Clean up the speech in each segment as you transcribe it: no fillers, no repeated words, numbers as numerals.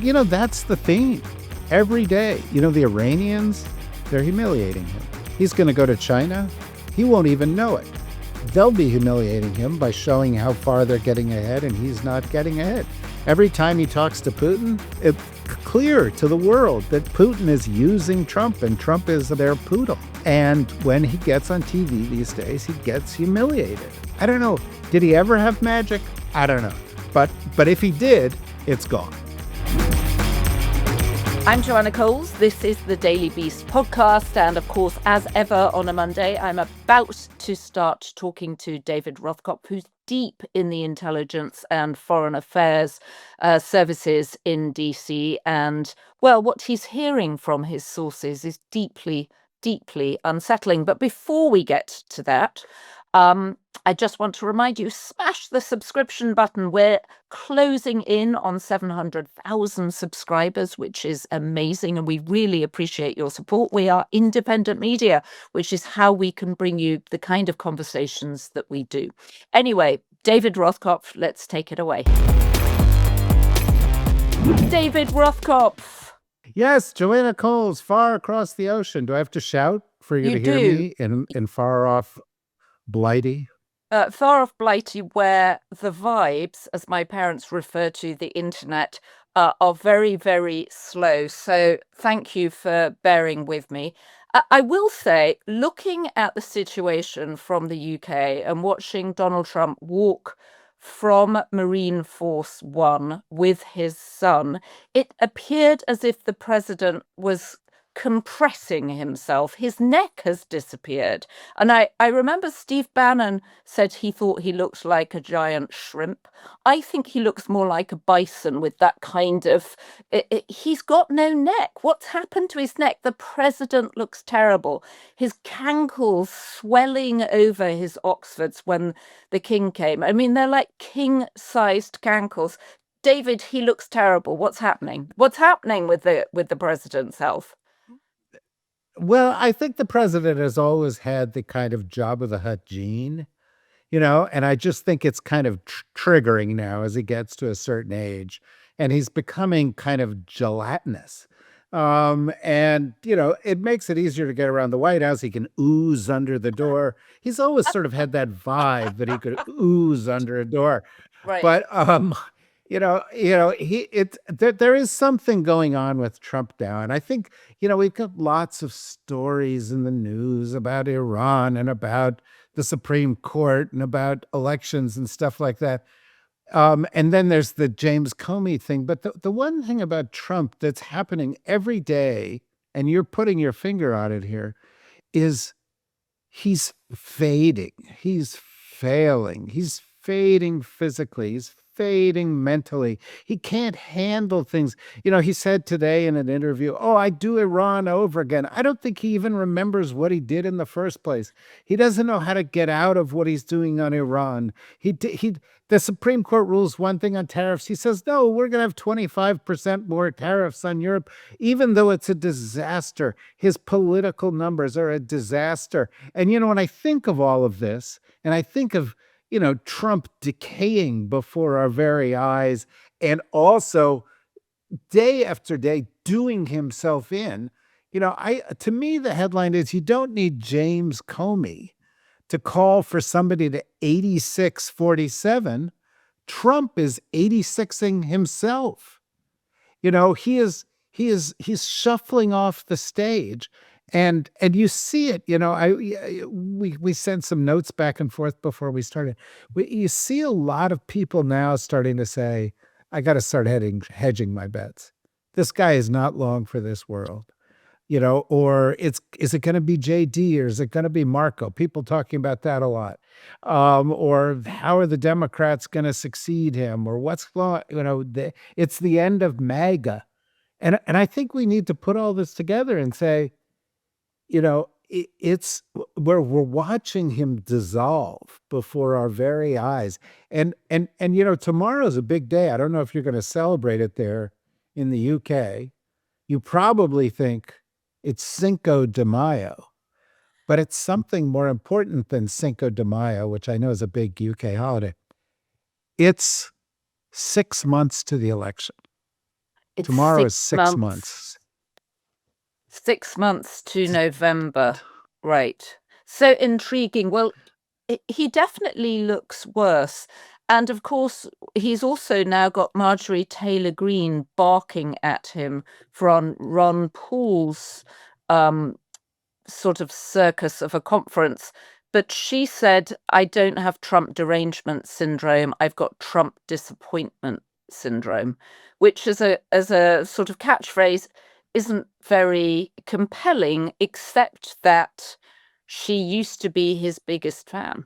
That's the theme. Every day, the Iranians, they're humiliating him. He's going to go to China. He won't even know it. They'll be humiliating him by showing how far they're getting ahead, and he's not getting ahead. Every time he talks to Putin, it's clear to the world that Putin is using Trump, and Trump is their poodle. And when he gets on TV these days, he gets humiliated. I don't know. Did he ever have magic? I don't know. But if he did, it's gone. I'm Joanna Coles. This is the Daily Beast podcast. And of course, as ever on a Monday, I'm about to start talking to David Rothkopf, who's deep in the intelligence and foreign affairs services in DC. And, well, what he's hearing from his sources is deeply, deeply unsettling. But before we get to that, I just want to remind you, smash the subscription button. We're closing in on 700,000 subscribers, which is amazing, and we really appreciate your support. We are independent media, which is how we can bring you the kind of conversations that we do. Anyway, David Rothkopf, let's take it away. David Rothkopf. Yes, Joanna Coles, far across the ocean. Do I have to shout for you to hear me in far off Blighty? Far off Blighty, where the vibes, as my parents refer to the internet, are very, very slow. So thank you for bearing with me. I will say, looking at the situation from the UK and watching Donald Trump walk from Marine Force One with his son, it appeared as if the president was compressing himself. His neck has disappeared. And I remember Steve Bannon said he thought he looked like a giant shrimp. I think he looks more like a bison with that kind of... he's got no neck. What's happened to his neck? The president looks terrible. His cankles swelling over his Oxfords when the king came. I mean, they're like king-sized cankles. David, he looks terrible. What's happening? What's happening with the president's health? Well, I think the president has always had the kind of job of the hut gene, and I just think it's kind of triggering now as he gets to a certain age, and he's becoming kind of gelatinous. And, it makes it easier to get around the White House. He can ooze under the door. He's always sort of had that vibe that he could ooze under a door. Right. But, there is something going on with Trump now. And I think, we've got lots of stories in the news about Iran and about the Supreme Court and about elections and stuff like that. And then there's the James Comey thing. But the one thing about Trump that's happening every day, and you're putting your finger on it here, is he's fading. He's failing. He's fading physically. He's fading mentally. He can't handle things. He said today in an interview, I'd do Iran over again. I don't think he even remembers what he did in the first place. He doesn't know how to get out of what he's doing on Iran. The Supreme Court rules one thing on tariffs. He says, no, we're going to have 25% more tariffs on Europe, even though it's a disaster. His political numbers are a disaster. And, when I think of all of this, and I think of Trump decaying before our very eyes, and also day after day doing himself in. To me, the headline is you don't need James Comey to call for somebody to 86-47. Trump is 86ing himself. He's shuffling off the stage. And you see it, we sent some notes back and forth before we started. You see a lot of people now starting to say, I got to start hedging my bets. This guy is not long for this world, or is it going to be JD or is it going to be Marco? People talking about that a lot. Or how are the Democrats going to succeed him, or what's going, it's the end of MAGA. And I think we need to put all this together and say, it's we're watching him dissolve before our very eyes. And tomorrow's a big day. I don't know if you're going to celebrate it there in the UK. You probably think it's Cinco de Mayo, but it's something more important than Cinco de Mayo, which I know is a big UK holiday. It's 6 months to the election. It's Tomorrow is 6 months. months. 6 months to November. Right. So intriguing. Well, he definitely looks worse. And of course, he's also now got Marjorie Taylor Greene barking at him from Ron Paul's um, sort of circus of a conference. But she said, I don't have Trump derangement syndrome. I've got Trump disappointment syndrome, which as a sort of catchphrase isn't very compelling, except that she used to be his biggest fan.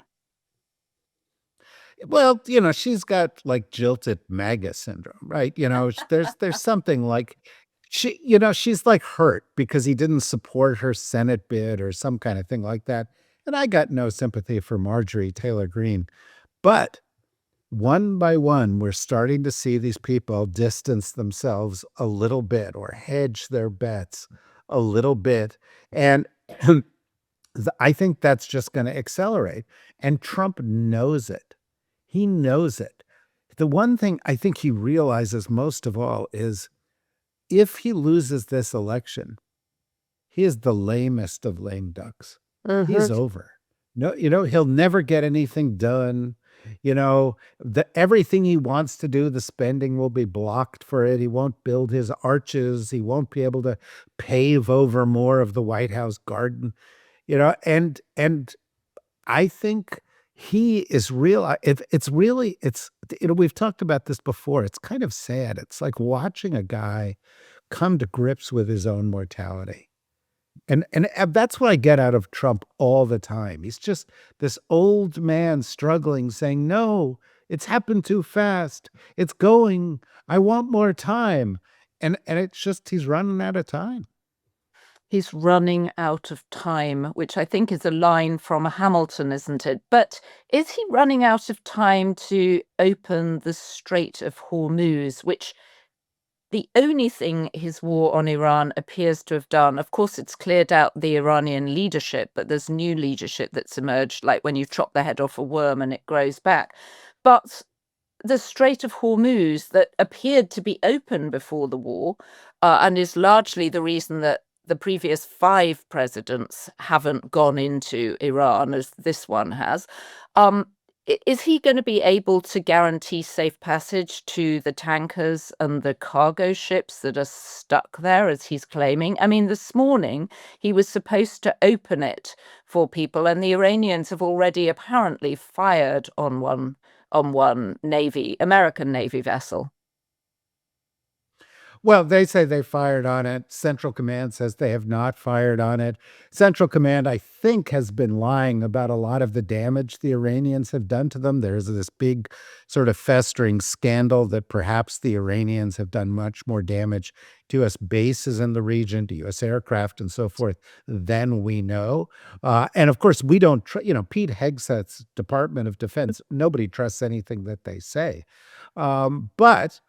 Well, she's got like jilted MAGA syndrome, right? There's something like she's like hurt because he didn't support her Senate bid or some kind of thing like that. And I got no sympathy for Marjorie Taylor Greene. But one by one, we're starting to see these people distance themselves a little bit or hedge their bets a little bit. And I think that's just going to accelerate. And Trump knows it. He knows it. The one thing I think he realizes most of all is if he loses this election, he is the lamest of lame ducks. He's Mhm. over. No, he'll never get anything done. Everything he wants to do, the spending will be blocked for it. He won't build his arches. He won't be able to pave over more of the White House garden. And I think he is real. It's really, we've talked about this before. It's kind of sad. It's like watching a guy come to grips with his own mortality. And that's what I get out of Trump all the time. He's just this old man struggling, saying, no, it's happened too fast. It's going. I want more time. And it's just he's running out of time. He's running out of time, which I think is a line from Hamilton, isn't it? But is he running out of time to open the Strait of Hormuz, which the only thing his war on Iran appears to have done, of course, it's cleared out the Iranian leadership, but there's new leadership that's emerged, like when you chop the head off a worm and it grows back. But the Strait of Hormuz that appeared to be open before the war, and is largely the reason that the previous 5 presidents haven't gone into Iran as this one has. Um, is he going to be able to guarantee safe passage to the tankers and the cargo ships that are stuck there, as he's claiming? I mean, this morning he was supposed to open it for people, and the Iranians have already apparently fired on one American Navy vessel. Well, they say they fired on it. Central Command says they have not fired on it. Central Command, I think, has been lying about a lot of the damage the Iranians have done to them. There's this big sort of festering scandal that perhaps the Iranians have done much more damage to U.S. bases in the region, to U.S. aircraft and so forth than we know. And of course, we don't, Pete Hegseth's Department of Defense, nobody trusts anything that they say. But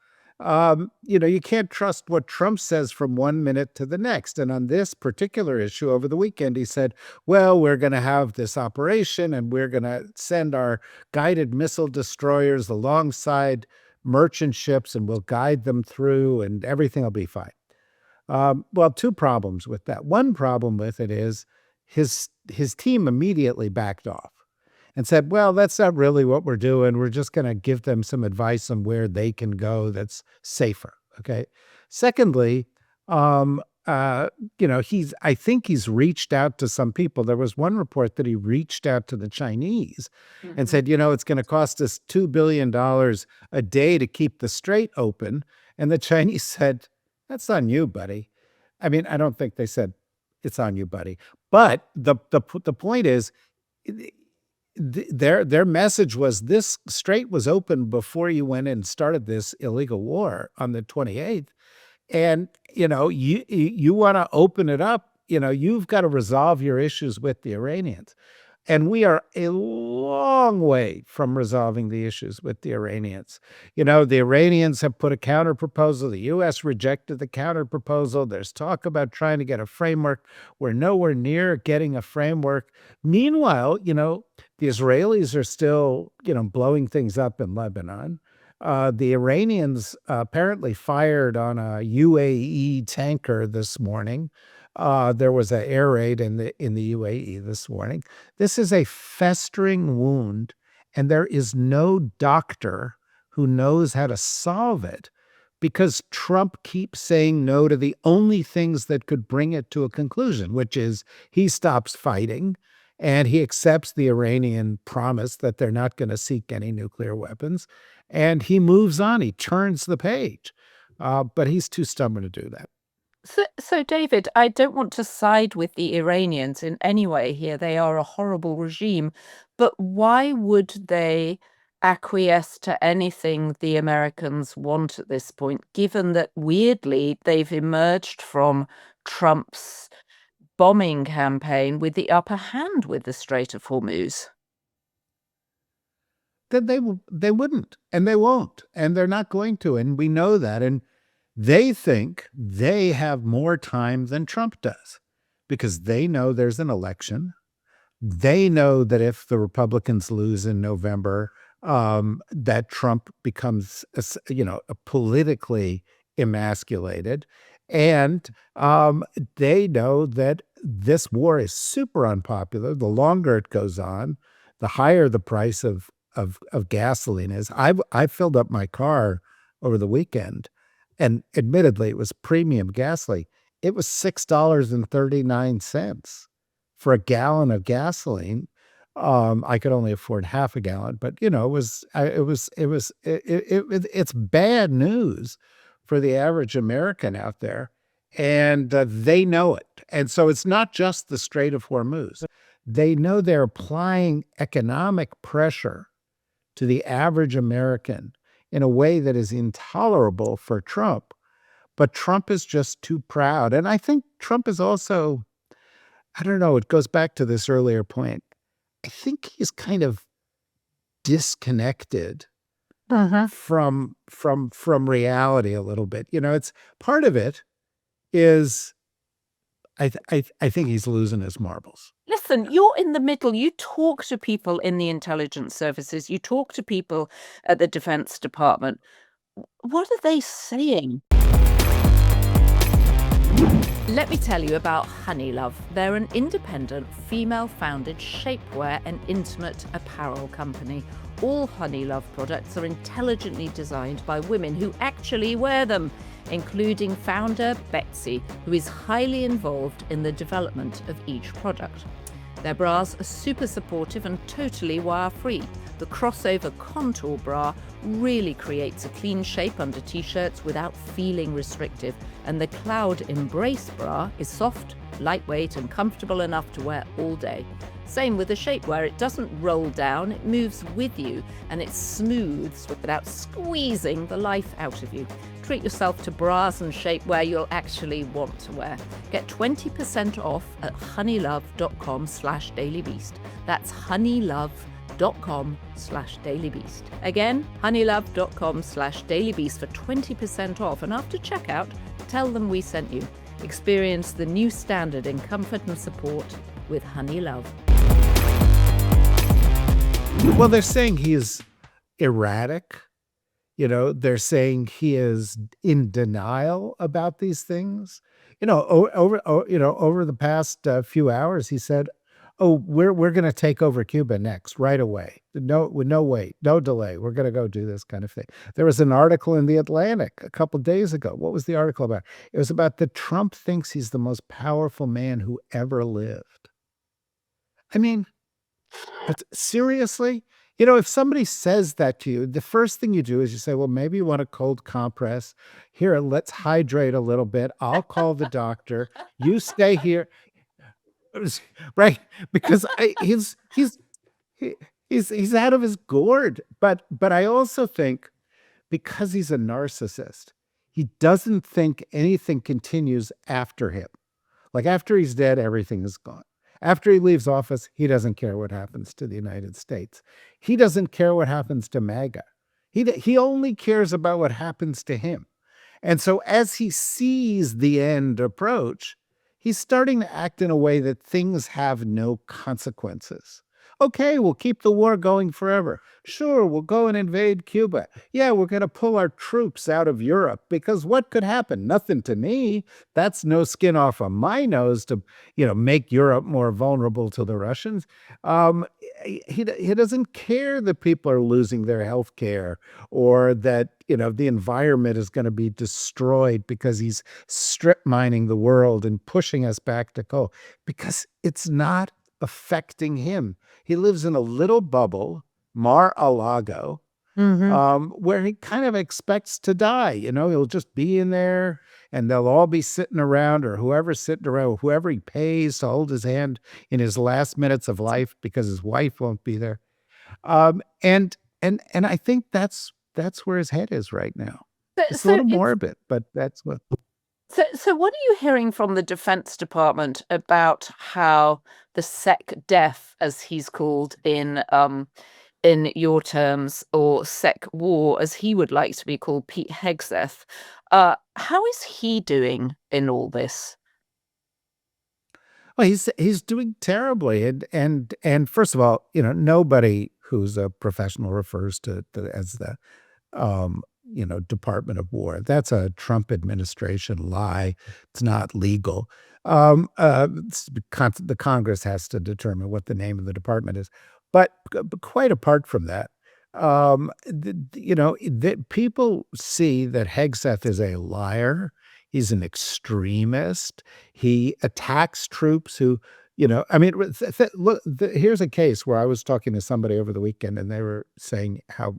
you can't trust what Trump says from one minute to the next. And on this particular issue over the weekend, he said, well, we're going to have this operation and we're going to send our guided missile destroyers alongside merchant ships and we'll guide them through and everything will be fine. Well, 2 problems with that. One problem with it is his team immediately backed off and said, well, that's not really what we're doing. We're just going to give them some advice on where they can go that's safer. Okay. Secondly, I think he's reached out to some people. There was one report that he reached out to the Chinese and said, it's going to cost us $2 billion a day to keep the strait open. And the Chinese said, that's on you, buddy. I mean, I don't think they said it's on you, buddy. But the point is, their message was this strait was open before you went and started this illegal war on the 28th. And, you want to open it up, you've got to resolve your issues with the Iranians. And we are a long way from resolving the issues with the Iranians. The Iranians have put a counter proposal. The U.S. rejected the counter proposal. There's talk about trying to get a framework. We're nowhere near getting a framework. Meanwhile, the Israelis are still, blowing things up in Lebanon. The Iranians apparently fired on a UAE tanker this morning. There was an air raid in the UAE this morning. This is a festering wound, and there is no doctor who knows how to solve it because Trump keeps saying no to the only things that could bring it to a conclusion, which is he stops fighting and he accepts the Iranian promise that they're not going to seek any nuclear weapons. And he moves on. He turns the page. But he's too stubborn to do that. So, David, I don't want to side with the Iranians in any way here. They are a horrible regime. But why would they acquiesce to anything the Americans want at this point, given that weirdly they've emerged from Trump's bombing campaign with the upper hand with the Strait of Hormuz? Then they wouldn't, and they won't, and they're not going to, and we know that. And they think they have more time than Trump does because they know there's an election. They know that if the Republicans lose in November, that Trump becomes, politically emasculated. And they know that this war is super unpopular. The longer it goes on, the higher the price of gasoline is. I filled up my car over the weekend, and admittedly, it was premium gasoline. It was $6.39 for a gallon of gasoline. I could only afford half a gallon, but it's bad news for the average American out there, and they know it. And so it's not just the Strait of Hormuz. They know they're applying economic pressure to the average American in a way that is intolerable for Trump. But Trump is just too proud. And I think Trump is also, I don't know, it goes back to this earlier point. I think he's kind of disconnected from reality a little bit. It's part of it is I think he's losing his marbles. Listen, you're in the middle. You talk to people in the intelligence services, you talk to people at the Defense Department. What are they saying? Let me tell you about Honeylove. They're an independent, female-founded shapewear and intimate apparel company. All Honeylove products are intelligently designed by women who actually wear them, including founder Betsy, who is highly involved in the development of each product. Their bras are super supportive and totally wire-free. The crossover contour bra really creates a clean shape under t-shirts without feeling restrictive, and the Cloud Embrace bra is soft, lightweight, and comfortable enough to wear all day. Same with the shapewear. It doesn't roll down, it moves with you, and it smooths without squeezing the life out of you. Treat yourself to bras and shapewear you'll actually want to wear. Get 20% off at honeylove.com/dailybeast. That's honeylove.com/dailybeast. Again, honeylove.com/dailybeast for 20% off. And after checkout, tell them we sent you. Experience the new standard in comfort and support with Honeylove. Well, they're saying he is erratic. They're saying he is in denial about these things. Over the past few hours, he said, "Oh, we're going to take over Cuba next, right away. No wait, no delay. We're going to go do this kind of thing." There was an article in The Atlantic a couple days ago. What was the article about? It was about that Trump thinks he's the most powerful man who ever lived. I mean, seriously? If somebody says that to you, the first thing you do is you say, well, maybe you want a cold compress. Here, let's hydrate a little bit. I'll call the doctor. You stay here. Right? Because he's out of his gourd. But I also think because he's a narcissist, he doesn't think anything continues after him. Like after he's dead, everything is gone. After he leaves office, he doesn't care what happens to the United States. He doesn't care what happens to MAGA. He only cares about what happens to him. And so as he sees the end approach, he's starting to act in a way that things have no consequences. Okay, we'll keep the war going forever. Sure, we'll go and invade Cuba. Yeah, we're going to pull our troops out of Europe because what could happen? Nothing to me. That's no skin off of my nose to, make Europe more vulnerable to the Russians. Um, he doesn't care that people are losing their health care or that, the environment is going to be destroyed because he's strip mining the world and pushing us back to coal because it's not affecting him. He lives in a little bubble, Mar-a-Lago, Hmm. where he kind of expects to die. He'll just be in there and they'll all be sitting around, or whoever's sitting around, whoever he pays to hold his hand in his last minutes of life because his wife won't be there. And I think that's where his head is right now. So, It's a so little it's morbid, but that's what. so what are you hearing from the Defense Department about how the Sec Def, as he's called in your terms, or Sec War, as he would like to be called, Pete Hegseth, how is he doing in all this? Well, he's doing terribly, and first of all, nobody who's a professional refers to as the Department of War. That's a Trump administration lie. It's not legal. The Congress has to determine what the name of the department is. But quite apart from that, people see that Hegseth is a liar. He's an extremist. He attacks troops who, I mean, look, here's a case where I was talking to somebody over the weekend, and they were saying how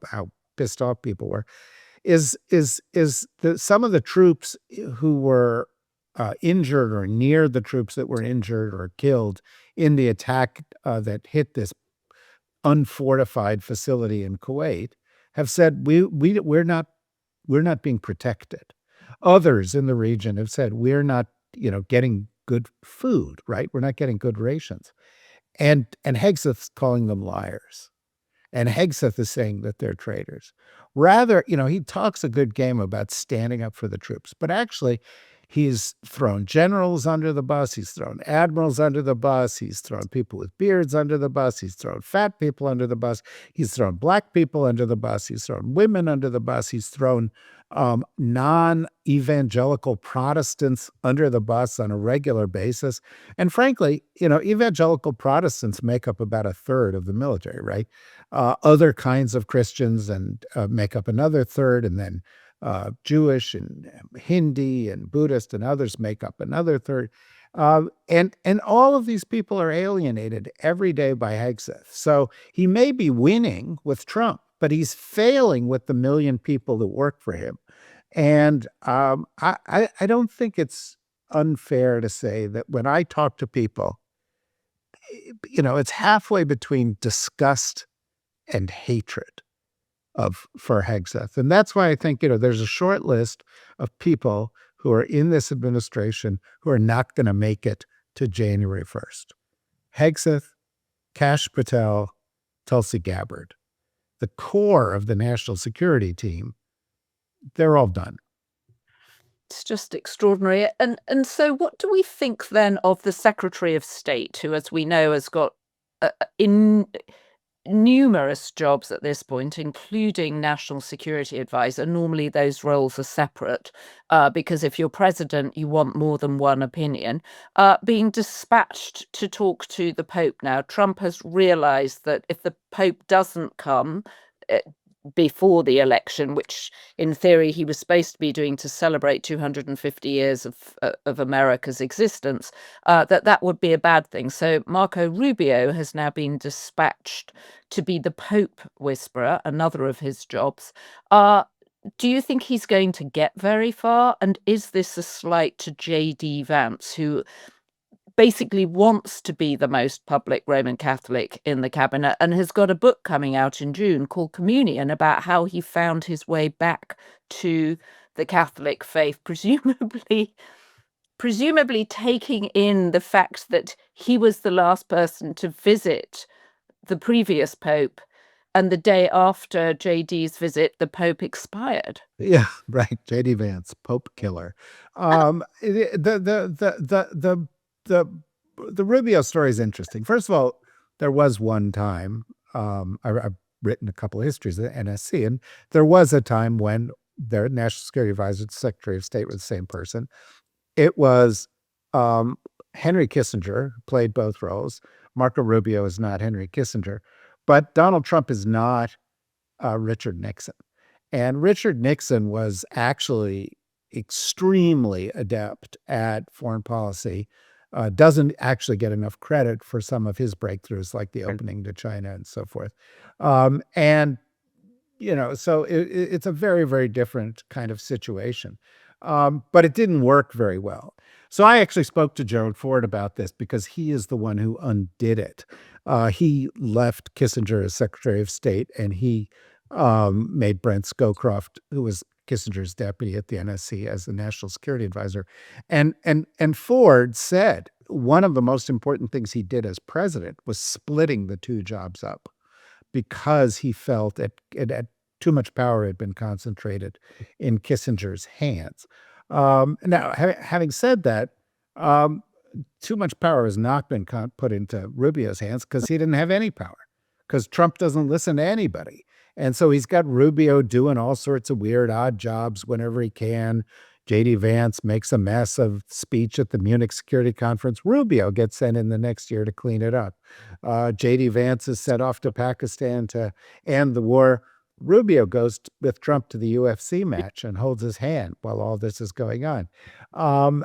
pissed off people were. Some of the troops who were injured or near the troops that were injured or killed in the attack that hit this unfortified facility in Kuwait have said we're not being protected. Others in the region have said we're not getting good food, right? We're not getting good rations. And Hegseth's calling them liars. And Hegseth is saying that they're traitors. Rather, he talks a good game about standing up for the troops, but actually, he's thrown generals under the bus. He's thrown admirals under the bus. He's thrown people with beards under the bus. He's thrown fat people under the bus. He's thrown black people under the bus. He's thrown women under the bus. He's thrown non-evangelical Protestants under the bus on a regular basis. And frankly, evangelical Protestants make up about a third of the military, right? Other kinds of Christians and make up another third, and then Jewish and Hindi and Buddhist and others make up another third. And all of these people are alienated every day by Hegseth. So he may be winning with Trump, but he's failing with the million people that work for him. And I don't think it's unfair to say that when I talk to people, it's halfway between disgust and hatred for Hegseth. And that's why I think, there's a short list of people who are in this administration who are not going to make it to January 1st. Hegseth, Kash Patel, Tulsi Gabbard. The core of the national security team, they're all done. It's just extraordinary. And so what do we think then of the Secretary of State, who, as we know, has got in numerous jobs at this point, including National Security Advisor? Normally those roles are separate, because if you're president, you want more than one opinion. Being dispatched to talk to the Pope now. Trump has realized that if the Pope doesn't come before the election, which in theory he was supposed to be doing to celebrate 250 years of America's existence, that would be a bad thing. So Marco Rubio has now been dispatched to be the Pope whisperer, another of his jobs. Do you think he's going to get very far? And is this a slight to J.D. Vance, who basically wants to be the most public Roman Catholic in the cabinet and has got a book coming out in June called Communion about how he found his way back to the Catholic faith, presumably taking in the fact that he was the last person to visit the previous pope, and the day after JD's visit, the pope expired. Yeah, right. JD Vance, Pope killer. The Rubio story is interesting. First of all, there was one time, I've written a couple of histories of the NSC, and there was a time when their national security advisor, the Secretary of State, was the same person. It was Henry Kissinger, played both roles. Marco Rubio is not Henry Kissinger, but Donald Trump is not Richard Nixon. And Richard Nixon was actually extremely adept at foreign policy, doesn't actually get enough credit for some of his breakthroughs, like the opening to China and so forth. And so it's a very, very different kind of situation. But it didn't work very well. So I actually spoke to Gerald Ford about this because he is the one who undid it. He left Kissinger as Secretary of State, and he made Brent Scowcroft, who was Kissinger's deputy at the NSC, as the national security advisor. And Ford said one of the most important things he did as president was splitting the two jobs up, because he felt that too much power had been concentrated in Kissinger's hands. Now, having said that, um, too much power has not been put into Rubio's hands because he didn't have any power, because Trump doesn't listen to anybody. And so he's got Rubio doing all sorts of weird, odd jobs whenever he can. J.D. Vance makes a mess of speech at the Munich Security Conference. Rubio gets sent in the next year to clean it up. J.D. Vance is sent off to Pakistan to end the war. Rubio goes with Trump to the UFC match and holds his hand while all this is going on. And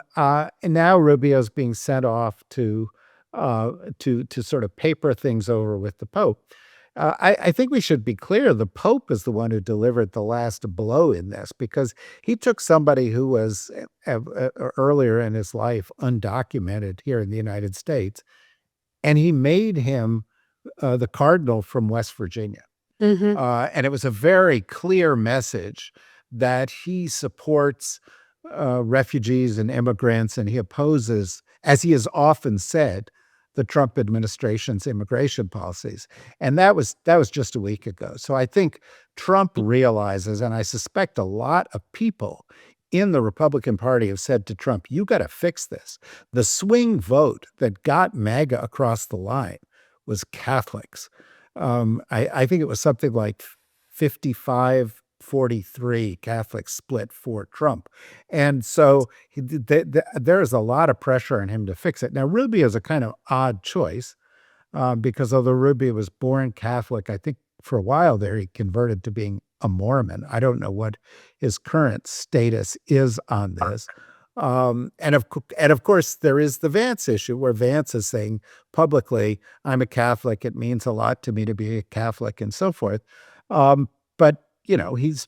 now Rubio's being sent off to sort of paper things over with the Pope. I think we should be clear, the Pope is the one who delivered the last blow in this, because he took somebody who was earlier in his life undocumented here in the United States, and he made him the cardinal from West Virginia. And it was a very clear message that he supports refugees and immigrants, and he opposes, as he has often said, the Trump administration's immigration policies. And that was just a week ago. So I think Trump realizes, and I suspect a lot of people in the Republican Party have said to Trump, you got to fix this. The swing vote that got MAGA across the line was Catholics. I think it was something like 55-43 Catholics split for Trump. And so there's a lot of pressure on him to fix it. Now, Rubio is a kind of odd choice, because although Rubio was born Catholic, I think for a while there he converted to being a Mormon. I don't know what his current status is on this. And of course, there is the Vance issue, where Vance is saying publicly, I'm a Catholic. It means a lot to me to be a Catholic, and so forth. But he's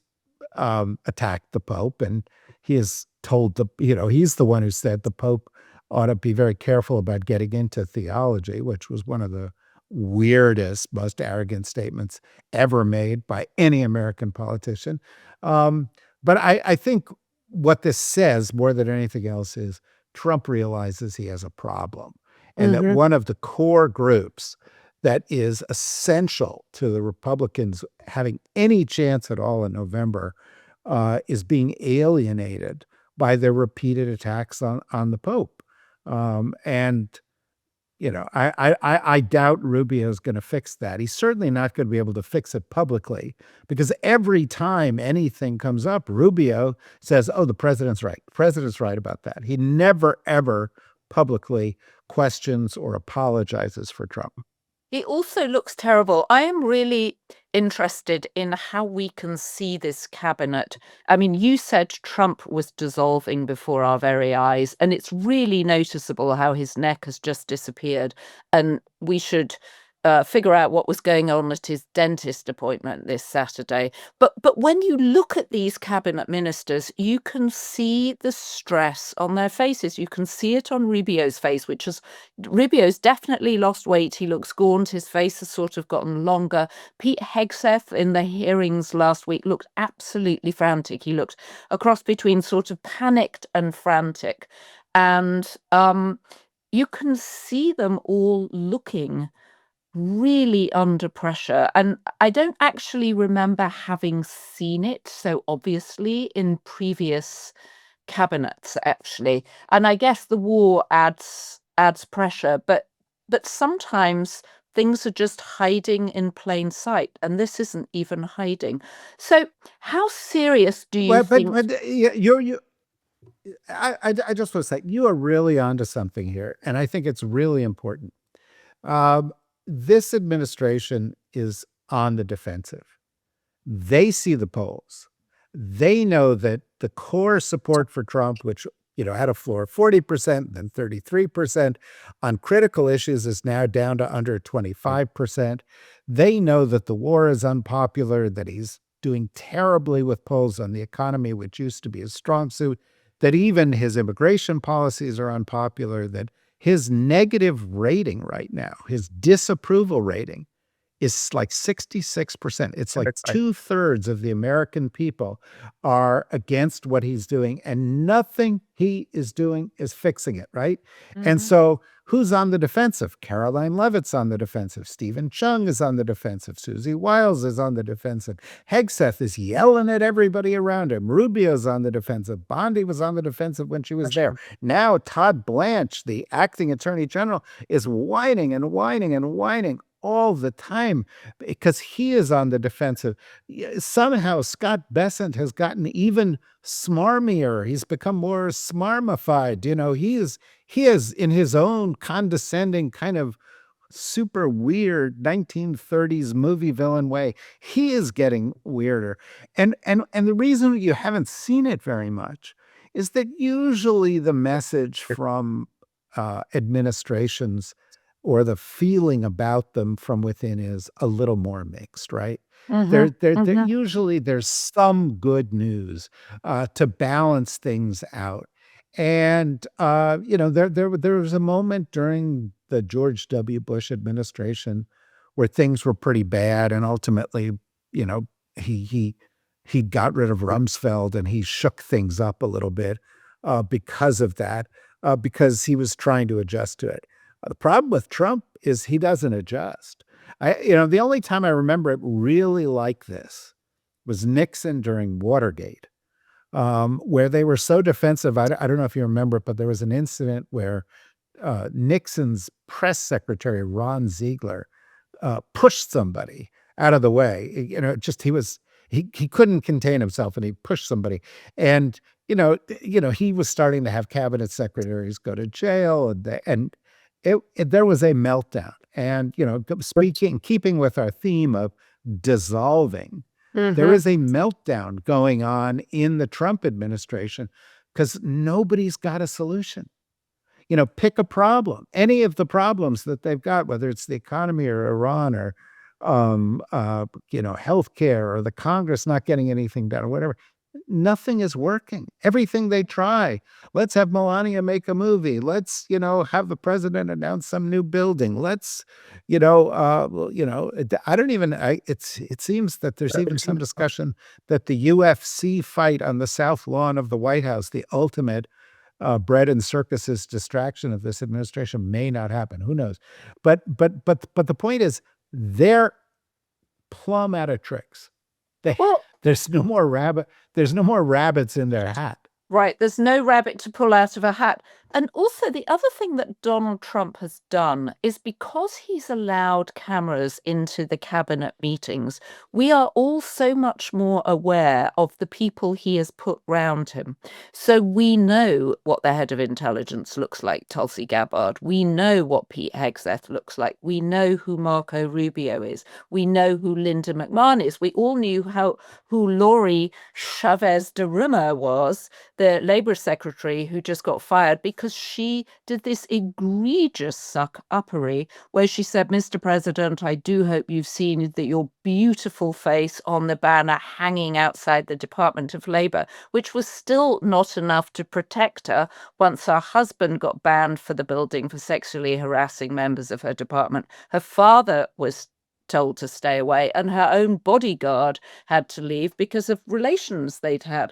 attacked the Pope, and he has told he's the one who said the Pope ought to be very careful about getting into theology, which was one of the weirdest, most arrogant statements ever made by any American politician. But I think what this says more than anything else is Trump realizes he has a problem, and that one of the core groups that is essential to the Republicans having any chance at all in November is being alienated by their repeated attacks on the Pope. And I doubt Rubio is going to fix that. He's certainly not going to be able to fix it publicly, because every time anything comes up, Rubio says, oh, the president's right. The president's right about that. He never, ever publicly questions or apologizes for Trump. It also looks terrible. I am really interested in how we can see this cabinet. I mean, you said Trump was dissolving before our very eyes, and it's really noticeable how his neck has just disappeared. And we should figure out what was going on at his dentist appointment this Saturday. But when you look at these cabinet ministers, you can see the stress on their faces. You can see it on Rubio's face, Rubio's definitely lost weight. He looks gaunt. His face has sort of gotten longer. Pete Hegseth in the hearings last week looked absolutely frantic. He looked a cross between sort of panicked and frantic. And you can see them all looking really under pressure. And I don't actually remember having seen it so obviously in previous cabinets, actually. And I guess the war adds pressure, but sometimes things are just hiding in plain sight, and this isn't even hiding. So, how serious do you Well, think? you I just want to say you are really onto something here, and I think it's really important. Um, this administration is on the defensive. They see the polls. They know that the core support for Trump, which had a floor of 40%, then 33% on critical issues, is now down to under 25%. They know that the war is unpopular, that he's doing terribly with polls on the economy, which used to be his strong suit, that even his immigration policies are unpopular, that his negative rating right now, his disapproval rating, is like 66%. It's like two-thirds of the American people are against what he's doing, and nothing he is doing is fixing it, right? And Mhm. so who's on the defensive? Caroline Levitt's on the defensive. Stephen Chung is on the defensive. Susie Wiles is on the defensive. Hegseth is yelling at everybody around him. Rubio's on the defensive. Bondi was on the defensive when she was there. Now Todd Blanche, the acting attorney general, is whining and whining and whining all the time because he is on the defensive. Somehow Scott Bessent has gotten even smarmier. He's become more smarmified. He is in his own condescending kind of super weird 1930s movie villain way. He is getting weirder. And the reason you haven't seen it very much is that usually the message from administrations or the feeling about them from within is a little more mixed, right? Mhm. Mhm. Usually there's some good news to balance things out. And there was a moment during the George W. Bush administration where things were pretty bad, and ultimately, you know, he got rid of Rumsfeld and he shook things up a little bit because of that, because he was trying to adjust to it. The problem with Trump is he doesn't adjust. The only time I remember it really like this was Nixon during Watergate, where they were so defensive. I don't know if you remember it, but there was an incident where Nixon's press secretary, Ron Ziegler, pushed somebody out of the way. Just he couldn't contain himself and he pushed somebody. And he was starting to have cabinet secretaries go to jail, and there was a meltdown. And keeping with our theme of dissolving, there Mhm. is a meltdown going on in the Trump administration because nobody's got a solution. Pick a problem, any of the problems that they've got, whether it's the economy or Iran or, healthcare or the Congress not getting anything done or whatever. Nothing is working. Everything they try. Let's have Melania make a movie. Let's, have the president announce some new building. Let's, I don't even, it seems that there's even some discussion that the UFC fight on the South Lawn of the White House, the ultimate bread and circuses distraction of this administration, may not happen. Who knows? But the point is, they're plumb out of tricks. They Well, there's no more rabbit. There's no more rabbits in their hat. right, there's no rabbit to pull out of a hat. And also, the other thing that Donald Trump has done is because he's allowed cameras into the cabinet meetings, we are all so much more aware of the people he has put round him. So we know what the head of intelligence looks like, Tulsi Gabbard. We know what Pete Hegseth looks like. We know who Marco Rubio is. We know who Linda McMahon is. We all knew who Laurie Chavez de Rima was, the Labour secretary who just got fired because she did this egregious suck-uppery where she said, Mr. President, I do hope you've seen that your beautiful face on the banner hanging outside the Department of Labour, which was still not enough to protect her once her husband got banned for the building for sexually harassing members of her department. Her father was told to stay away, and her own bodyguard had to leave because of relations they'd had.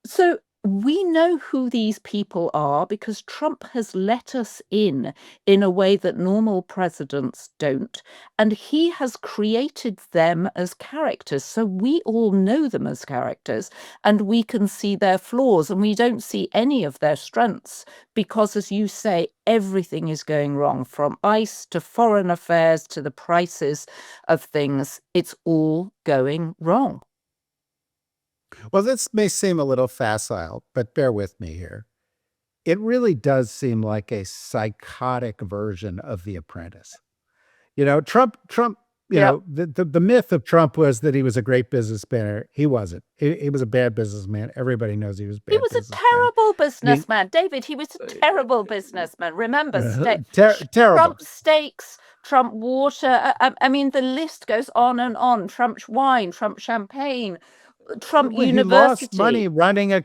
So we know who these people are because Trump has let us in a way that normal presidents don't. And he has created them as characters. So we all know them as characters and we can see their flaws and we don't see any of their strengths because, as you say, everything is going wrong from ICE to foreign affairs to the prices of things. It's all going wrong. Well, this may seem a little facile, but bear with me here. It really does seem like a psychotic version of The Apprentice. Trump, Yeah. the myth of Trump was that he was a great businessman. He wasn't. He was a bad businessman. Everybody knows he was a He bad was a businessman. terrible You, businessman. David, he was a terrible businessman. Remember, terrible. Trump steaks, Trump water. I mean, the list goes on and on. Trump wine, Trump champagne, Trump Well, he lost money University. running a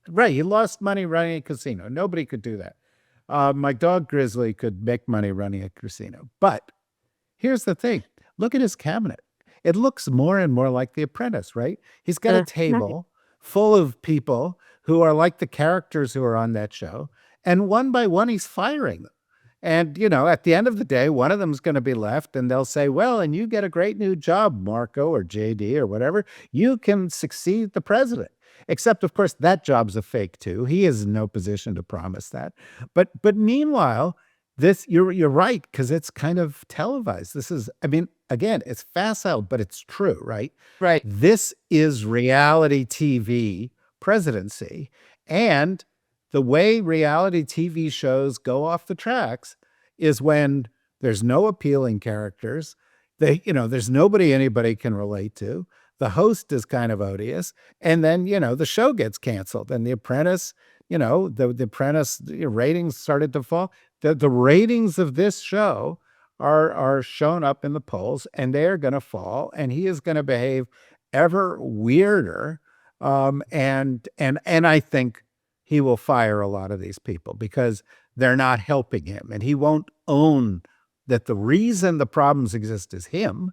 right. He lost money running a casino. Nobody could do that. My dog Grizzly could make money running a casino. But here's the thing. Look at his cabinet. It looks more and more like The Apprentice, right? He's got a No. table full of people who are like the characters who are on that show. And one by one, he's firing them. And, at the end of the day, one of them's going to be left and they'll say, well, and you get a great new job, Marco or JD or whatever. You can succeed the president. Except, of course, that job's a fake too. He is in no position to promise that. But meanwhile, this you're right, because it's kind of televised. This is, I mean, again, it's facile, but it's true, right? Right. This is reality TV presidency. And the way reality TV shows go off the tracks is when there's no appealing characters. There's nobody anybody can relate to. The host is kind of odious. And then, the show gets canceled. And The Apprentice, the Apprentice ratings started to fall. The ratings of this show are shown up in the polls and they're going to fall. And he is going to behave ever weirder. And I think he will fire a lot of these people because they're not helping him. And he won't own that the reason the problems exist is him.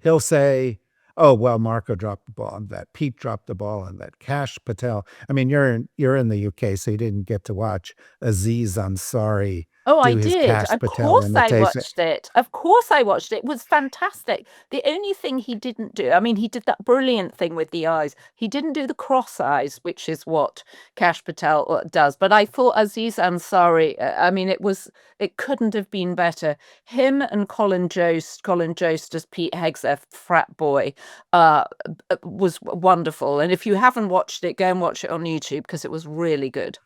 He'll say, oh, well, Marco dropped the ball on that. Pete dropped the ball on that. Kash Patel. I mean, you're in the UK, so you didn't get to watch Aziz Ansari Oh, I do his did. Kash Of Patel course I imitation. watched it. Of course I watched it. It was fantastic. The only thing he didn't do, I mean, he did that brilliant thing with the eyes. He didn't do the cross eyes, which is what Kash Patel does. But I thought Aziz Ansari, I mean, it couldn't have been better. Him and Colin Jost as Pete Hegseth, frat boy, was wonderful. And if you haven't watched it, go and watch it on YouTube because it was really good.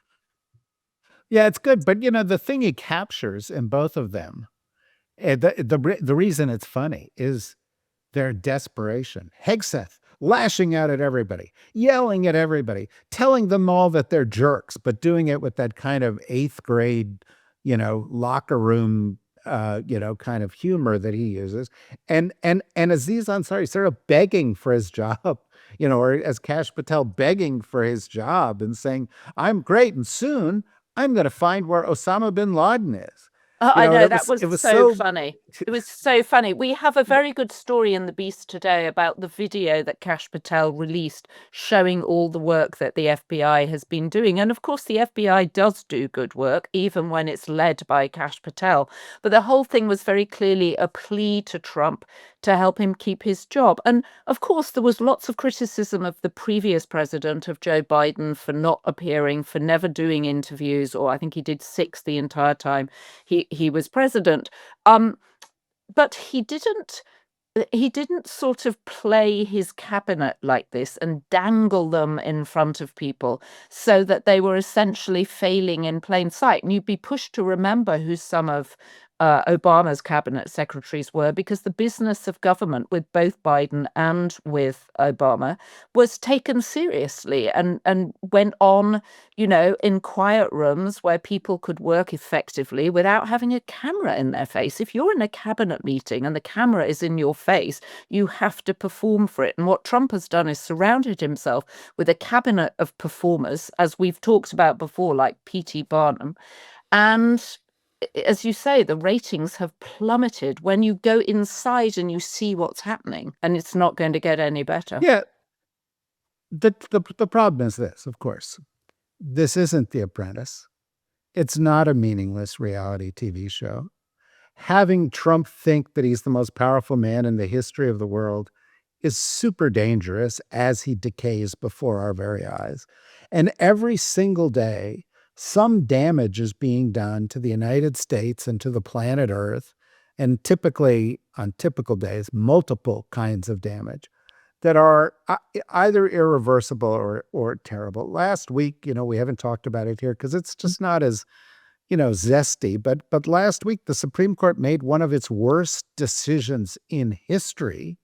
Yeah, it's good. But, the thing he captures in both of them, the reason it's funny is their desperation. Hegseth lashing out at everybody, yelling at everybody, telling them all that they're jerks, but doing it with that kind of eighth grade, locker room, kind of humor that he uses. And Aziz Ansari sort of begging for his job, or as Kash Patel begging for his job and saying, I'm great. And soon I'm going to find where Osama bin Laden is. Oh, I know, that It was was so so funny. It was so funny. We have a very good story in the Beast today about the video that Kash Patel released showing all the work that the FBI has been doing. And of course, the FBI does do good work, even when it's led by Kash Patel. But the whole thing was very clearly a plea to Trump to help him keep his job. And of course, there was lots of criticism of the previous president, of Joe Biden, for not appearing, for never doing interviews, or I think he did 6 the entire time he was president. But he didn't sort of play his cabinet like this and dangle them in front of people so that they were essentially failing in plain sight. And you'd be pushed to remember who some of Obama's cabinet secretaries were, because the business of government with both Biden and with Obama was taken seriously and went on, in quiet rooms where people could work effectively without having a camera in their face. If you're in a cabinet meeting and the camera is in your face, you have to perform for it. And what Trump has done is surrounded himself with a cabinet of performers, as we've talked about before, like P.T. Barnum. And as you say, the ratings have plummeted when you go inside and you see what's happening, and it's not going to get any better. Yeah, the problem is this, of course. This isn't The Apprentice. It's not a meaningless reality TV show. Having Trump think that he's the most powerful man in the history of the world is super dangerous as he decays before our very eyes. And every single day, some damage is being done to the United States and to the planet Earth. And typically, on typical days, multiple kinds of damage that are either irreversible or terrible. Last week, we haven't talked about it here because it's just not as zesty. But last week, the Supreme Court made one of its worst decisions in history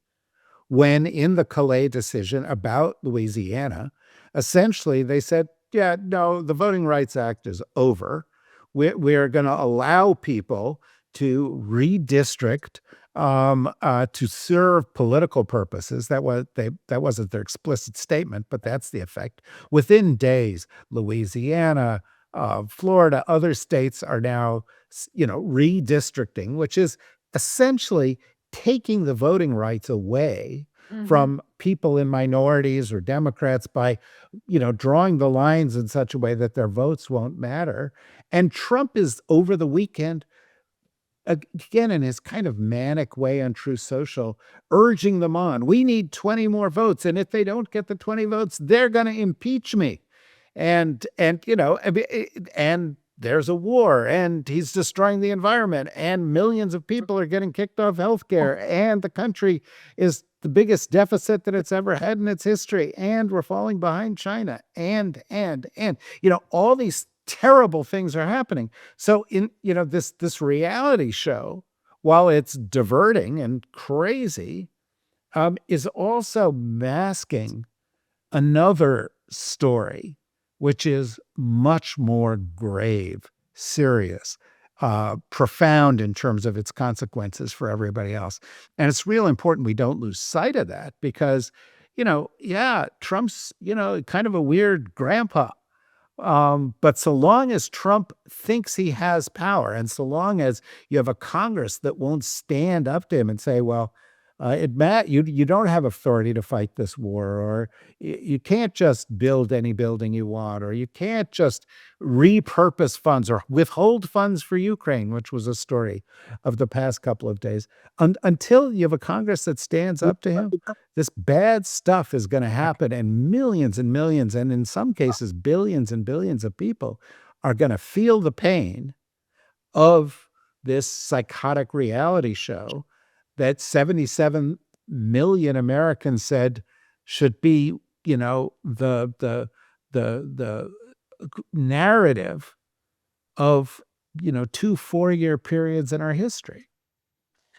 when, in the Calais decision about Louisiana, essentially they said, yeah, no, the Voting Rights Act is over. We're going to allow people to redistrict to serve political purposes. That wasn't their explicit statement, but that's the effect. Within days, Louisiana, Florida, other states are now, redistricting, which is essentially taking the voting rights away Mhm. from people in minorities or Democrats by, drawing the lines in such a way that their votes won't matter. And Trump is over the weekend, again, in his kind of manic way on True Social, urging them on. We need 20 more votes. And if they don't get the 20 votes, they're going to impeach me. And there's a war, and he's destroying the environment, and millions of people are getting kicked off healthcare, and the country is the biggest deficit that it's ever had in its history, and we're falling behind China, and all these terrible things are happening. So in this reality show, while it's diverting and crazy, is also masking another story, which is much more grave, serious, profound in terms of its consequences for everybody else. And it's real important we don't lose sight of that because, yeah, Trump's, kind of a weird grandpa. But so long as Trump thinks he has power, and so long as you have a Congress that won't stand up to him and say, well, you don't have authority to fight this war, or you can't just build any building you want, or you can't just repurpose funds or withhold funds for Ukraine, which was a story of the past couple of days. Until you have a Congress that stands up to him, this bad stuff is going to happen, and millions, and in some cases, billions and billions of people are going to feel the pain of this psychotic reality show that 77 million Americans said should be, the narrative of, 2 4-year periods in our history.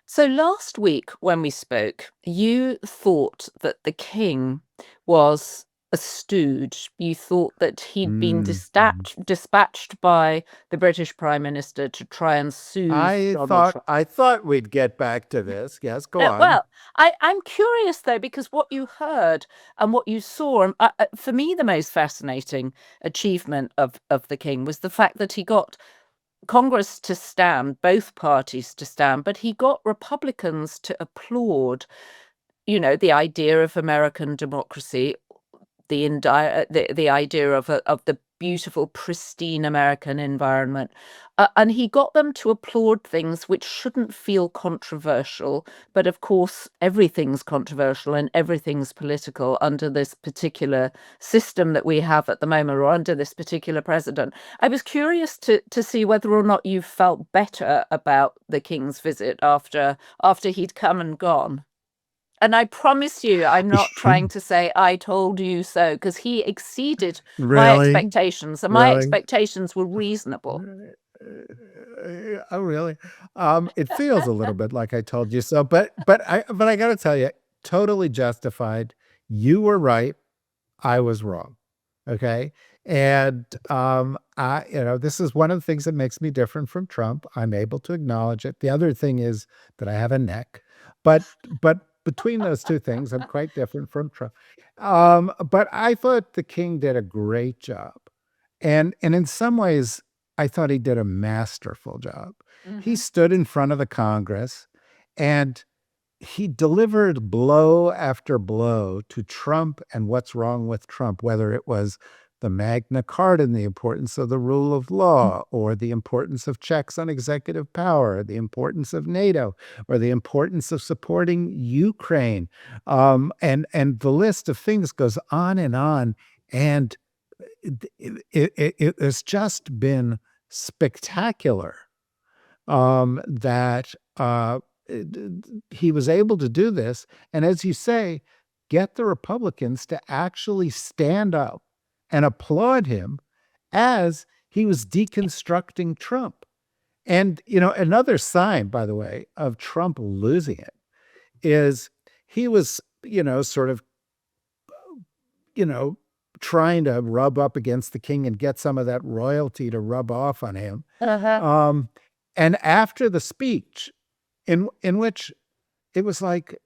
So last week when we spoke, you thought that the king was a stooge. You thought that he'd been Mm. dispatched by the British Prime Minister to try and soothe I Donald thought Trump. I thought we'd get back to this. Yes, go on. Well, I'm curious though, because what you heard and what you saw, and for me, the most fascinating achievement of the king was the fact that he got Congress to stand, both parties to stand, but he got Republicans to applaud, the idea of American democracy, the idea of the beautiful, pristine American environment, and he got them to applaud things which shouldn't feel controversial, but of course everything's controversial and everything's political under this particular system that we have at the moment, or under this particular president. I was curious to see whether or not you felt better about the king's visit after he'd come and gone. And I promise you, I'm not trying to say I told you so, because he exceeded my Really? expectations, and my Really? expectations were reasonable. Oh, really? It feels a little bit like I told you so, but I got to tell you, totally justified. You were right. I was wrong. Okay. And this is one of the things that makes me different from Trump. I'm able to acknowledge it. The other thing is that I have a neck. But between those two things, I'm quite different from Trump. But I thought the king did a great job. And in some ways, I thought he did a masterful job. He Mhm. stood in front of the Congress and he delivered blow after blow to Trump and what's wrong with Trump, whether it was the Magna Carta and the importance of the rule of law, or the importance of checks on executive power, the importance of NATO, or the importance of supporting Ukraine. And the list of things goes on and on. And it has just been spectacular that he was able to do this. And as you say, get the Republicans to actually stand up and applaud him as he was deconstructing Trump. And, another sign, by the way, of Trump losing it is he was, sort of, you know, trying to rub up against the king and get some of that royalty to rub off on him. Uh-huh. And after the speech, in which it was like,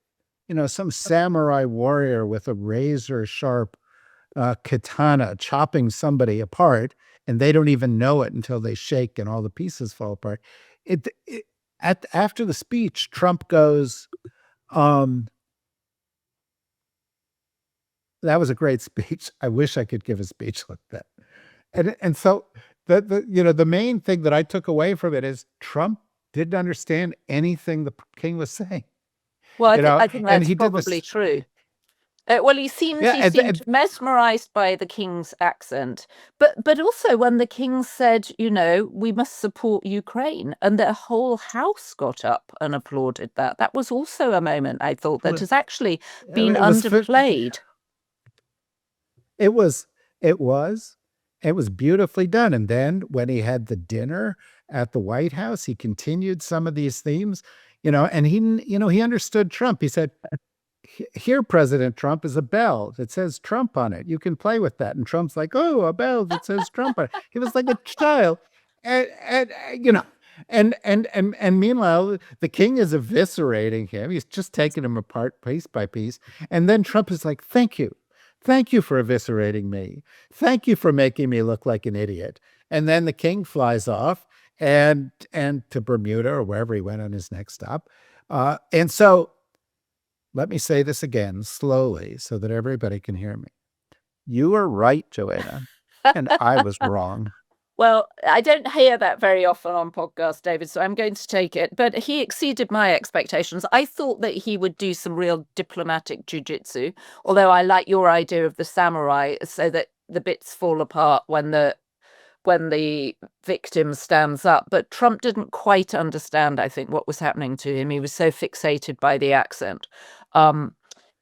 some samurai warrior with a razor sharp katana chopping somebody apart, and they don't even know it until they shake and all the pieces fall apart. After the speech, Trump goes, "That was a great speech. I wish I could give a speech like that." And so the main thing that I took away from it is Trump didn't understand anything the king was saying. Well, You know, I think and that's he did probably this. true. Well, he Yeah, seemed mesmerized by the king's accent, but also when the king said, we must support Ukraine, and their whole house got up and applauded that. That was also a moment, I thought, that has actually been it was underplayed. it was it was it was beautifully done. And then when he had the dinner at the White House, he continued some of these themes, and he understood Trump. He said, "Here, President Trump, is a bell that says Trump on it. You can play with that." And Trump's like, "Oh, a bell that says Trump on it." He was like a child. And and meanwhile, the king is eviscerating him. He's just taking him apart piece by piece. And then Trump is like, "Thank you. Thank you for eviscerating me. Thank you for making me look like an idiot." And then the king flies off and to Bermuda or wherever he went on his next stop. And so let me say this again slowly so that everybody can hear me. You are right, Joanna, and I was wrong. Well, I don't hear that very often on podcasts, David, so I'm going to take it. But he exceeded my expectations. I thought that he would do some real diplomatic jujitsu, although I like your idea of the samurai so that the bits fall apart when the victim stands up. But Trump didn't quite understand, I think, what was happening to him. He was so fixated by the accent.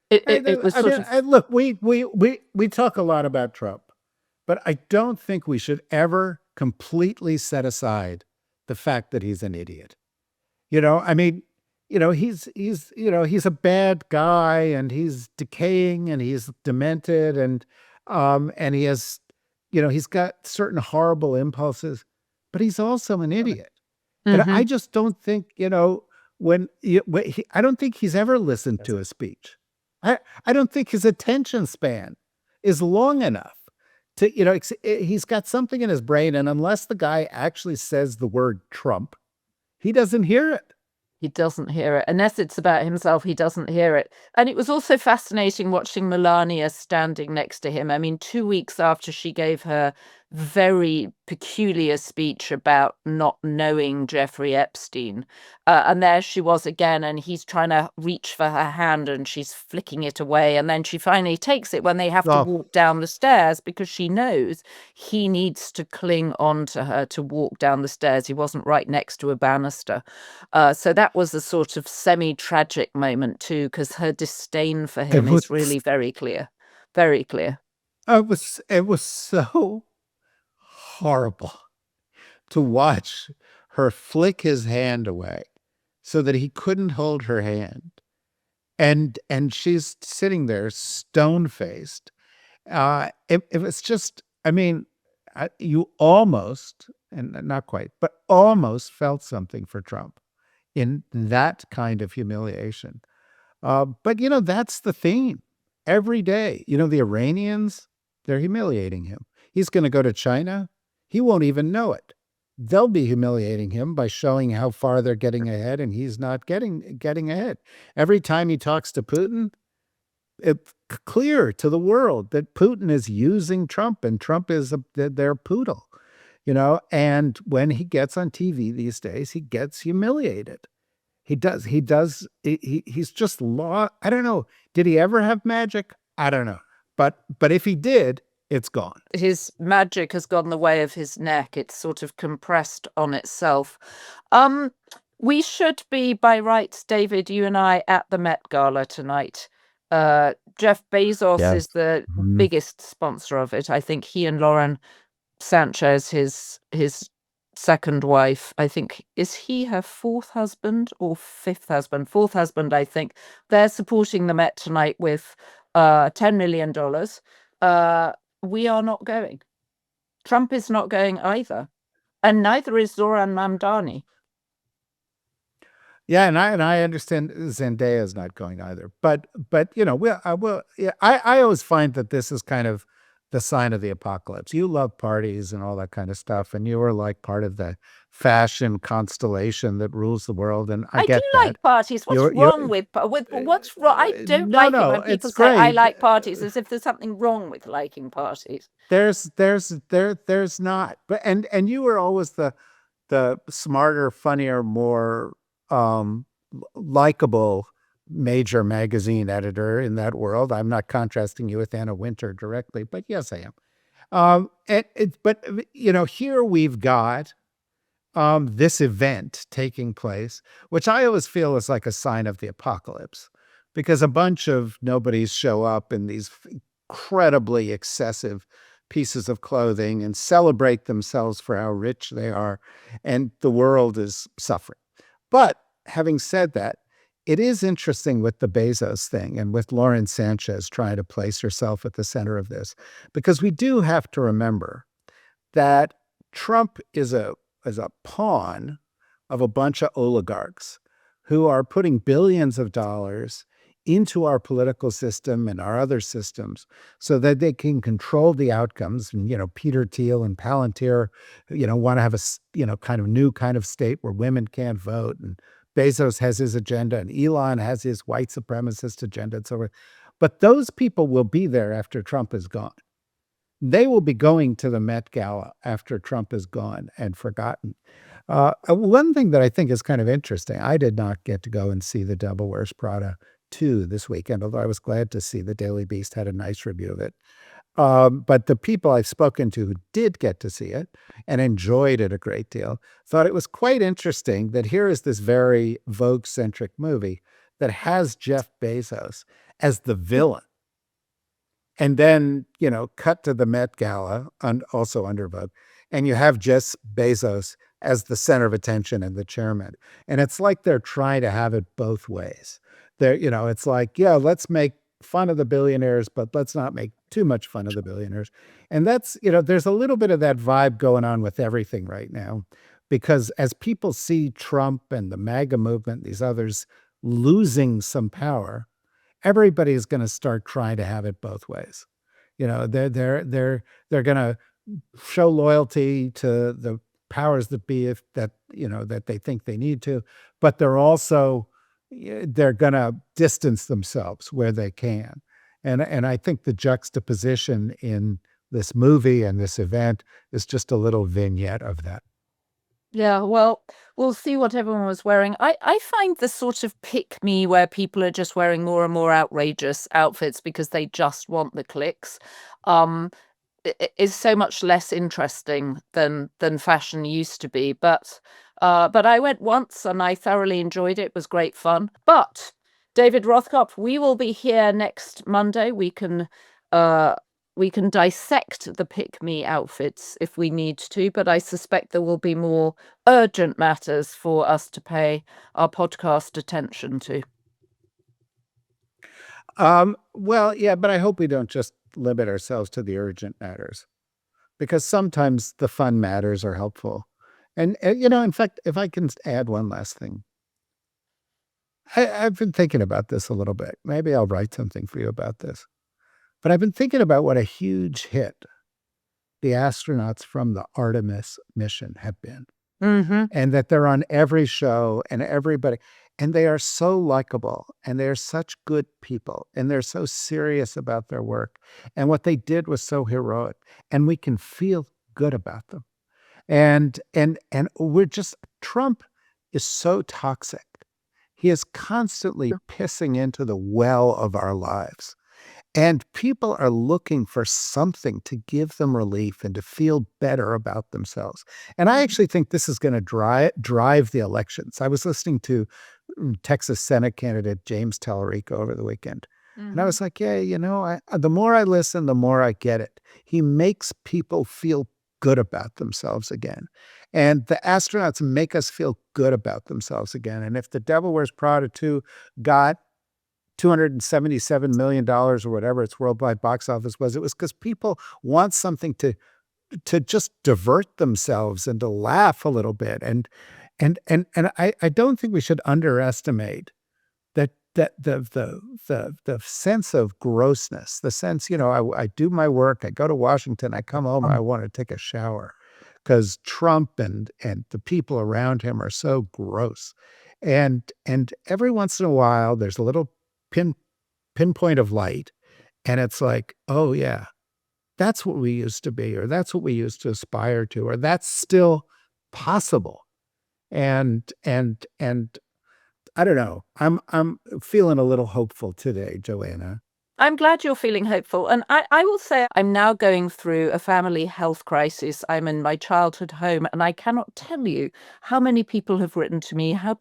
It was I sort mean, of look, we talk a lot about Trump, but I don't think we should ever completely set aside the fact that he's an idiot. I mean, he's a bad guy, and he's decaying, and he's demented, and he has, he's got certain horrible impulses, but he's also an idiot. And I Mhm. just don't think, I don't think he's ever listened to a speech. I don't think his attention span is long enough to, he's got something in his brain, and unless the guy actually says the word Trump, he doesn't hear it. He doesn't hear it. Unless it's about himself, he doesn't hear it. And it was also fascinating watching Melania standing next to him. I mean, 2 weeks after she gave her very peculiar speech about not knowing Jeffrey Epstein. And there she was again, and he's trying to reach for her hand and she's flicking it away. And then she finally takes it when they have to Oh, walk down the stairs because she knows he needs to cling on to her to walk down the stairs. He wasn't right next to a banister. So that was a sort of semi-tragic moment too, because her disdain for it him is was really very clear. Very clear. it was so horrible to watch her flick his hand away so that he couldn't hold her hand. And she's sitting there stone faced. It was just, I mean, you almost, and not quite, but almost felt something for Trump in that kind of humiliation. But that's the theme every day. The Iranians, they're humiliating him. He's going to go to China. He won't even know it. They'll be humiliating him by showing how far they're getting ahead, and he's not getting ahead. Every time he talks to Putin, clear to the world that Putin is using Trump, and Trump is their poodle, and when he gets on TV these days, he gets humiliated. He's just I don't know. Did he ever have magic? I don't know. But if he did, it's gone. His magic has gone the way of his neck. It's sort of compressed on itself. We should be, by rights, David, you and I, at the Met Gala tonight. Jeff Bezos is Yes. the Mhm. biggest sponsor of it. I think he and Lauren Sanchez, his second wife, I think, is he her fourth husband or fifth husband? Fourth husband, I think. They're supporting the Met tonight with $10 million. We are not going. Trump is not going either. And neither is Zoran Mamdani. Yeah, and I understand Zendaya is not going either. But I always find that this is kind of the sign of the apocalypse. You love parties and all that kind of stuff, and you are like part of the fashion constellation that rules the world. And I I do get that. like parties. What's You're wrong with what's wrong? I don't no, like it no, when people it's say I great. like parties, as if there's something wrong with liking parties. There's not. But and you were always the smarter, funnier, more likable major magazine editor in that world. I'm not contrasting you with Anna Wintour directly, but yes, I am. But here we've got this event taking place, which I always feel is like a sign of the apocalypse, because a bunch of nobodies show up in these incredibly excessive pieces of clothing and celebrate themselves for how rich they are, and the world is suffering. But having said that, it is interesting with the Bezos thing and with Lauren Sanchez trying to place herself at the center of this, because we do have to remember that Trump is a pawn of a bunch of oligarchs who are putting billions of dollars into our political system and our other systems so that they can control the outcomes. And, Peter Thiel and Palantir, want to have a kind of new kind of state where women can't vote. And Bezos has his agenda and Elon has his white supremacist agenda and so forth. But those people will be there after Trump is gone. They will be going to the Met Gala after Trump is gone and forgotten. One thing that I think is kind of interesting, I did not get to go and see The Devil Wears Prada 2 this weekend, although I was glad to see the Daily Beast had a nice review of it. But the people I've spoken to who did get to see it and enjoyed it a great deal thought it was quite interesting that here is this very Vogue-centric movie that has Jeff Bezos as the villain. And then, cut to the Met Gala, also under Vogue, and you have Jeff Bezos as the center of attention and the chairman. And it's like they're trying to have it both ways. It's like, yeah, let's make fun of the billionaires, but let's not make too much fun of the billionaires. And that's, there's a little bit of that vibe going on with everything right now, because as people see Trump and the MAGA movement, these others losing some power, everybody's going to start trying to have it both ways. They're going to show loyalty to the powers that be, if that that they think they need to, but they're going to distance themselves where they can. And I think the juxtaposition in this movie and this event is just a little vignette of that. Yeah, well, we'll see what everyone was wearing. I find the sort of pick me where people are just wearing more and more outrageous outfits because they just want the clicks, um, is so much less interesting than fashion used to be. But I went once and I thoroughly enjoyed it. It was great fun. But David Rothkopf, we will be here next Monday. We can dissect the pick-me outfits if we need to, but I suspect there will be more urgent matters for us to pay our podcast attention to. Well, yeah, but I hope we don't just limit ourselves to the urgent matters, because sometimes the fun matters are helpful. And, in fact, if I can add one last thing, I've been thinking about this a little bit. Maybe I'll write something for you about this. But I've been thinking about what a huge hit the astronauts from the Artemis mission have been. and that they're on every show and everybody. And they are so likable and they're such good people and they're so serious about their work. And what they did was so heroic. And we can feel good about them. And we're just Trump is so toxic. He is constantly pissing into the well of our lives. And people are looking for something to give them relief and to feel better about themselves. And I actually think this is going to drive the elections. I was listening to Texas Senate candidate James Tallarico over the weekend. And I was like, yeah, the more I listen, the more I get it. He makes people feel good about themselves again. And the astronauts make us feel good about themselves again. And if The Devil Wears Prada 2 got $277 million or whatever its worldwide box office was, it was because people want something to just divert themselves and to laugh a little bit. And I don't think we should underestimate that the sense of grossness, the sense, I do my work, I go to Washington, I come home, I want to take a shower because Trump and the people around him are so gross. And every once in a while, there's a little pinpoint of light, and it's like, oh yeah, that's what we used to be, or that's what we used to aspire to, or that's still possible. And I don't know. I'm feeling a little hopeful today, Joanna. I'm glad you're feeling hopeful. And I will say I'm now going through a family health crisis. I'm in my childhood home, and I cannot tell you how many people have written to me, how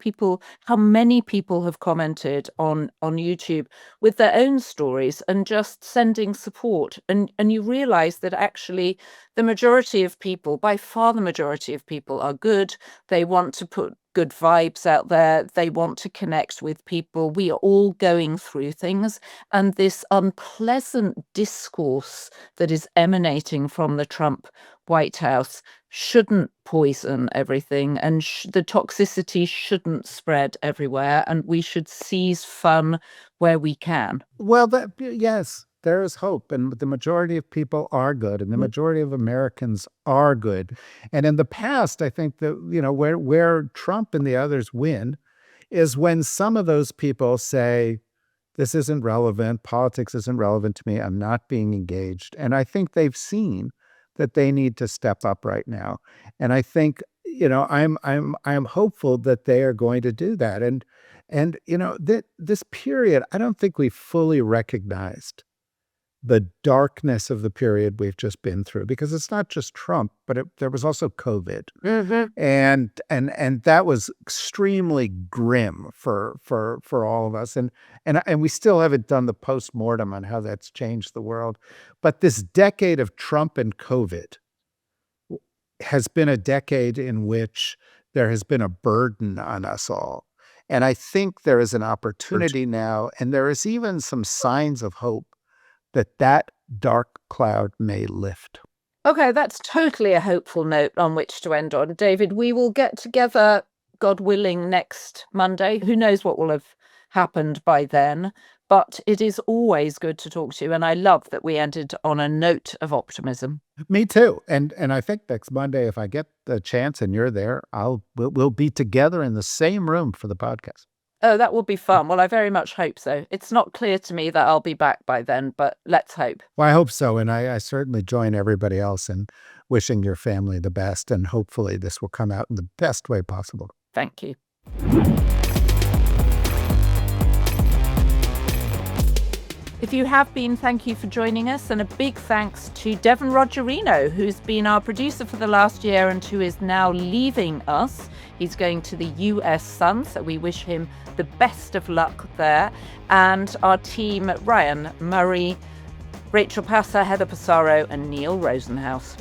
many people have commented on YouTube with their own stories and just sending support. And you realize that actually the majority of people, by far the majority of people, are good. They want to put good vibes out there. They want to connect with people. We are all going through things. And this unpleasant discourse that is emanating from the Trump White House shouldn't poison everything. And the toxicity shouldn't spread everywhere. And we should seize fun where we can. Well, yes, there is hope, and the majority of people are good, and the majority of Americans are good. And in the past, I think that where Trump and the others win is when some of those people say, "This isn't relevant. Politics isn't relevant to me. I'm not being engaged." And I think they've seen that they need to step up right now. And I think I'm hopeful that they are going to do that. And this period, I don't think we fully recognized the darkness of the period we've just been through, because it's not just Trump, but there was also COVID, and that was extremely grim for all of us, and we still haven't done the postmortem on how that's changed the world. But this decade of Trump and COVID has been a decade in which there has been a burden on us all. And I think there is an opportunity now, and there is even some signs of hope that dark cloud may lift. Okay, that's totally a hopeful note on which to end on. David, we will get together, God willing, next Monday. Who knows what will have happened by then? But it is always good to talk to you, and I love that we ended on a note of optimism. Me too. And I think next Monday, if I get the chance and you're there, we'll be together in the same room for the podcast. Oh, that will be fun. Well, I very much hope so. It's not clear to me that I'll be back by then, but let's hope. Well, I hope so. And I certainly join everybody else in wishing your family the best. And hopefully this will come out in the best way possible. Thank you. If you have been, thank you for joining us, and a big thanks to Devon Rogerino, who's been our producer for the last year and who is now leaving us. He's going to the US Sun, so we wish him the best of luck there. And our team, Ryan Murray, Rachel Passer, Heather Passaro and Neil Rosenhaus.